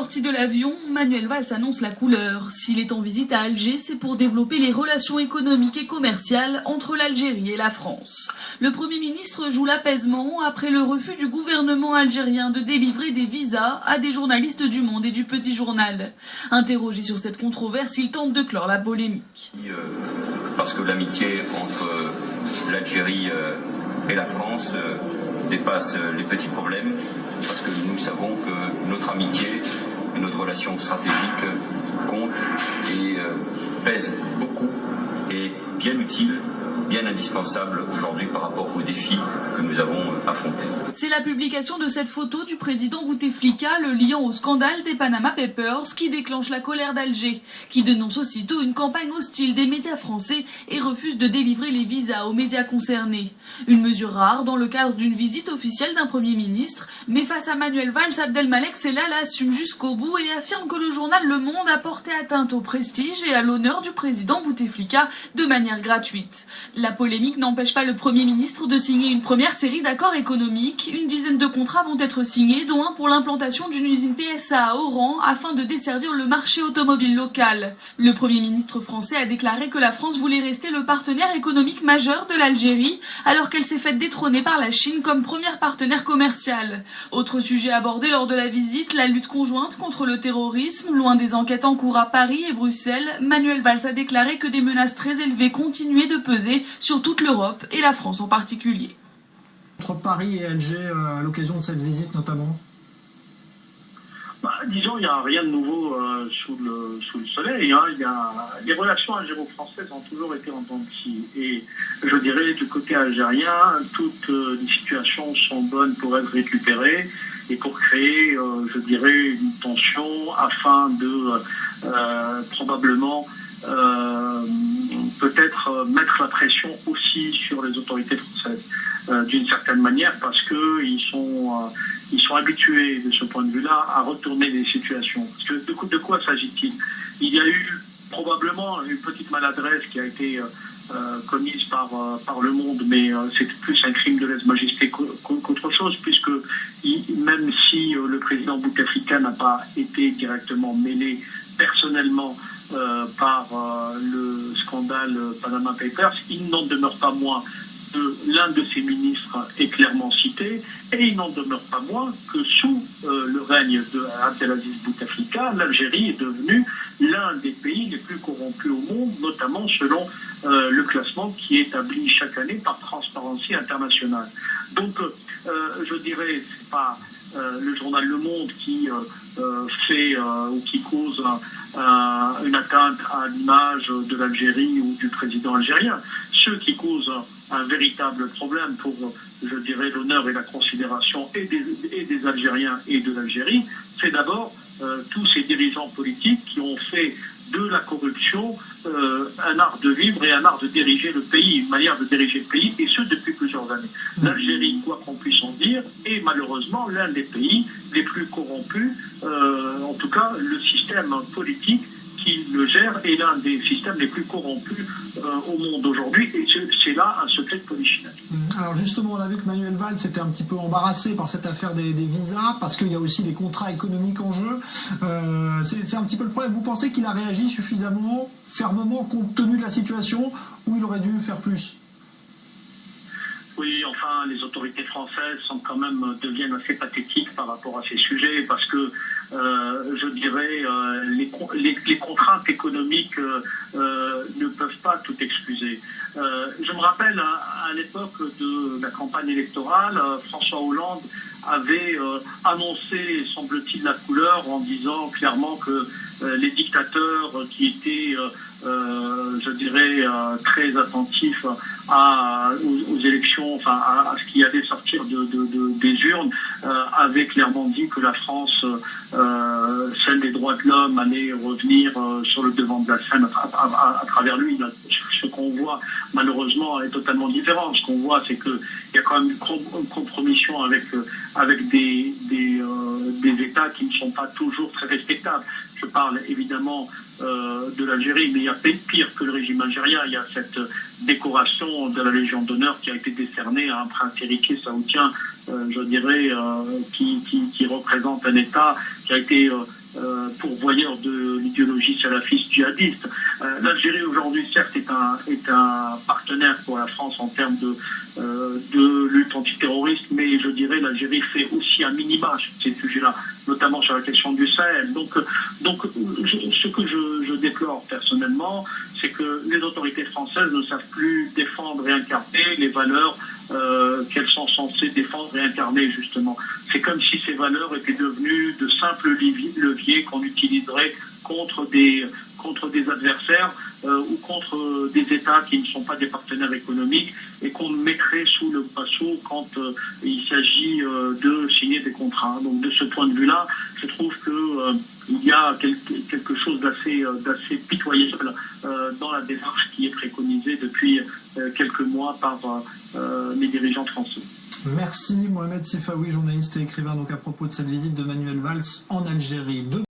sortie de l'avion, Manuel Valls annonce la couleur. S'il est en visite à Alger, c'est pour développer les relations économiques et commerciales entre l'Algérie et la France. Le Premier ministre joue l'apaisement après le refus du gouvernement algérien de délivrer des visas à des journalistes du Monde et du Petit Journal. Interrogé sur cette controverse, il tente de clore la polémique. Parce que l'amitié entre l'Algérie et la France dépasse les petits problèmes, parce que nous savons que notre amitié, notre relation stratégique compte et pèse beaucoup et bien utile, bien indispensable aujourd'hui par rapport aux défis que nous avons affrontés. C'est la publication de cette photo du président Bouteflika le liant au scandale des Panama Papers qui déclenche la colère d'Alger, qui dénonce aussitôt une campagne hostile des médias français et refuse de délivrer les visas aux médias concernés. Une mesure rare dans le cadre d'une visite officielle d'un Premier ministre, mais face à Manuel Valls, Abdelmalek Sellal assume jusqu'au bout et affirme que le journal Le Monde a porté atteinte au prestige et à l'honneur du président Bouteflika de manière gratuite. La polémique n'empêche pas le Premier ministre de signer une première série d'accords économiques. Une dizaine de contrats vont être signés, dont un pour l'implantation d'une usine PSA à Oran afin de desservir le marché automobile local. Le Premier ministre français a déclaré que la France voulait rester le partenaire économique majeur de l'Algérie, alors qu'elle s'est faite détrôner par la Chine comme première partenaire commerciale. Autre sujet abordé lors de la visite, la lutte conjointe contre le terrorisme. Loin des enquêtes en cours à Paris et Bruxelles, Manuel Valls a déclaré que des menaces très élevées continuaient de peser sur toute l'Europe et la France en particulier. Entre Paris et Alger, à l'occasion de cette visite notamment? Disons, il n'y a rien de nouveau sous le soleil. Hein. Les relations algéro-françaises ont toujours été en dents de scie. Et je dirais, du côté algérien, toutes les situations sont bonnes pour être récupérées et pour créer, je dirais, une tension afin de probablement peut-être mettre la pression aussi sur les autorités françaises d'une certaine manière, parce que ils sont habitués de ce point de vue-là à retourner des situations. Parce que de quoi s'agit-il? Il y a eu probablement une petite maladresse qui a été commise par Le Monde, mais c'est plus un crime de lèse-majesté qu'autre chose, puisque même si le président Bouteflika n'a pas été directement mêlé personnellement par le scandale Panama Papers, il n'en demeure pas moins que l'un de ses ministres est clairement cité, et il n'en demeure pas moins que sous le règne de Abdelaziz Bouteflika, l'Algérie est devenue l'un des pays les plus corrompus au monde, notamment selon le classement qui est établi chaque année par Transparency International. Donc, je dirais, c'est pas le journal Le Monde qui fait ou qui cause une atteinte à l'image de l'Algérie ou du président algérien. Ceux qui causent un véritable problème pour, je dirais, l'honneur et la considération et des Algériens et de l'Algérie, c'est d'abord tous ces dirigeants politiques qui ont fait de la corruption un art de vivre et un art de diriger le pays, une manière de diriger le pays, et ce depuis plusieurs années. L'Algérie, quoi qu'on puisse en dire, est malheureusement l'un des pays les plus corrompus, en tout cas le système politique qui le gère est l'un des systèmes les plus corrompus au monde aujourd'hui, et c'est là un secret de polichinelle. Alors justement, on a vu que Manuel Valls était un petit peu embarrassé par cette affaire des visas, parce qu'il y a aussi des contrats économiques en jeu. C'est un petit peu le problème. Vous pensez qu'il a réagi suffisamment fermement compte tenu de la situation, ou il aurait dû faire plus? Oui, enfin, les autorités françaises deviennent assez pathétiques par rapport à ces sujets, parce que je dirais les contraintes économiques ne peuvent pas tout excuser. Je me rappelle à l'époque de la campagne électorale, François Hollande avait annoncé, semble-t-il, la couleur en disant clairement que les dictateurs qui étaient je dirais très attentifs aux élections, enfin à ce qui allait sortir des urnes, avaient clairement dit que la France, celle des droits de l'homme, allait revenir sur le devant de la scène à travers lui. Ce qu'on voit malheureusement est totalement différent. Ce qu'on voit, c'est qu'il y a quand même une compromission avec des États qui ne sont pas toujours très respectables. Je parle évidemment de l'Algérie, mais il y a pire que le régime algérien. Il y a cette décoration de la Légion d'honneur qui a été décernée à un prince héritier saoudien, je dirais, qui représente un État qui a été pourvoyeur de l'idéologie salafiste djihadiste. L'Algérie aujourd'hui, certes, est un partenaire pour la France en termes de lutte antiterroriste, mais je dirais l'Algérie fait aussi un minima sur ces sujets-là, notamment sur la question du Sahel. Donc ce que je déplore personnellement, c'est que les autorités françaises ne savent plus défendre et incarner les valeurs qu'elles sont censées défendre et incarner, justement. C'est comme si ces valeurs étaient devenues de simples leviers qu'on utiliserait contre des adversaires ou contre des États qui ne sont pas des partenaires économiques et qu'on mettrait sous le pinceau quand il s'agit de signer des contrats. Donc de ce point de vue-là, je trouve que il y a quelque chose d'assez pitoyable dans la démarche qui est préconisée depuis quelques mois par les dirigeants français. Merci Mohamed Sifaoui, journaliste et écrivain donc à propos de cette visite de Manuel Valls en Algérie.